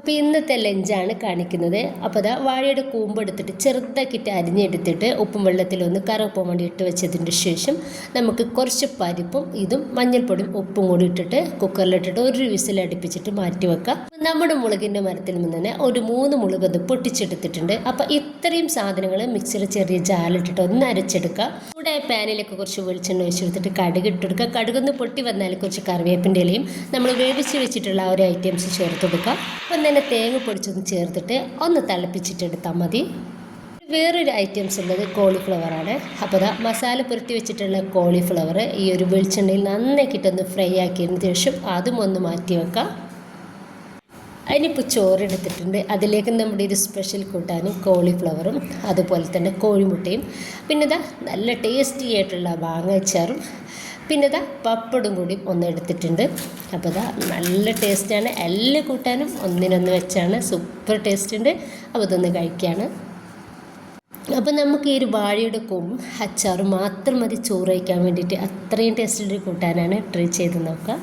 അപ്പോൾ ഇന്നത്തെ ലഞ്ചാണ് കാണിക്കുന്നത്. അപ്പോൾ അതാ വാഴയുടെ കൂമ്പ് എടുത്തിട്ട് ചെറുതാക്കിയിട്ട് അരിഞ്ഞെടുത്തിട്ട് ഉപ്പും വെള്ളത്തിലൊന്ന് കറുപ്പം വേണ്ടി ഇട്ട് വെച്ചതിന് ശേഷം നമുക്ക് കുറച്ച് പരിപ്പും ഇതും മഞ്ഞൾപ്പൊടിയും ഉപ്പും കൂടി ഇട്ടിട്ട് കുക്കറിലിട്ടിട്ട് ഒരു വിസിലടുപ്പിച്ചിട്ട് മാറ്റി വെക്കാം. നമ്മുടെ മുളകിൻ്റെ മരത്തിൽ നിന്ന് തന്നെ ഒരു 3 മുളക് അത് പൊട്ടിച്ചെടുത്തിട്ടുണ്ട്. അപ്പോൾ ഇത്രയും സാധനങ്ങൾ മിക്സിയിൽ ചെറിയ ജാലിട്ടിട്ട് ഒന്ന് അരച്ചെടുക്കുക. ഇവിടെ പാനിലേക്ക് കുറച്ച് വെളിച്ചെണ്ണ ഒഴിച്ചെടുത്തിട്ട് കടുക് ഇട്ടെടുക്കുക. കടുകൊന്ന് പൊട്ടി വന്നാൽ കുറച്ച് കറിവേപ്പിൻ്റെ ഇലയും നമ്മൾ വേവിച്ച് വെച്ചിട്ടുള്ള ഒരു ഐറ്റംസ് ചേർത്ത് കൊടുക്കുക. അപ്പം തന്നെ തേങ്ങ പൊടിച്ചൊന്ന് ചേർത്തിട്ട് ഒന്ന് തിളപ്പിച്ചിട്ടെടുത്താൽ മതി. വേറൊരു ഐറ്റംസ് ഉള്ളത് കോളിഫ്ലവറാണ്. അപ്പോൾ അതാ മസാല പുരട്ടി വെച്ചിട്ടുള്ള കോളിഫ്ലവർ ഈ ഒരു വെളിച്ചെണ്ണയിൽ നന്നാക്കിയിട്ടൊന്ന് ഫ്രൈ ആക്കിയതിന് ശേഷം അതും ഒന്ന് മാറ്റി വെക്കാം. അതിനിപ്പോൾ ചോറെടുത്തിട്ടുണ്ട്. അതിലേക്ക് നമ്മുടെ ഒരു സ്പെഷ്യൽ കൂട്ടാനും കോളിഫ്ലവറും അതുപോലെ തന്നെ കോഴിമുട്ടയും പിന്നെ ഇതാ നല്ല ടേസ്റ്റി ആയിട്ടുള്ള മാങ്ങാച്ചാറും പിന്നെ ഇതാ പപ്പടും കൂടി ഒന്ന് എടുത്തിട്ടുണ്ട്. അപ്പോൾ ഇതാ നല്ല ടേസ്റ്റാണ്. എല്ലാ കൂട്ടാനും ഒന്നിനൊന്ന് വെച്ചാണ് സൂപ്പർ ടേസ്റ്റ് ഉണ്ട്. അപ്പോൾ ഇതൊന്ന് കഴിക്കുകയാണ്. അപ്പോൾ നമുക്ക് ഈ ഒരു വാഴയുടെ കൊമ്പും അച്ചാറും മാത്രം മതി ചോറ് കഴിക്കാൻ വേണ്ടിയിട്ട്. അത്രയും ടേസ്റ്റുള്ളൊരു കൂട്ടാനാണ്. ട്രൈ ചെയ്ത് നോക്കാം.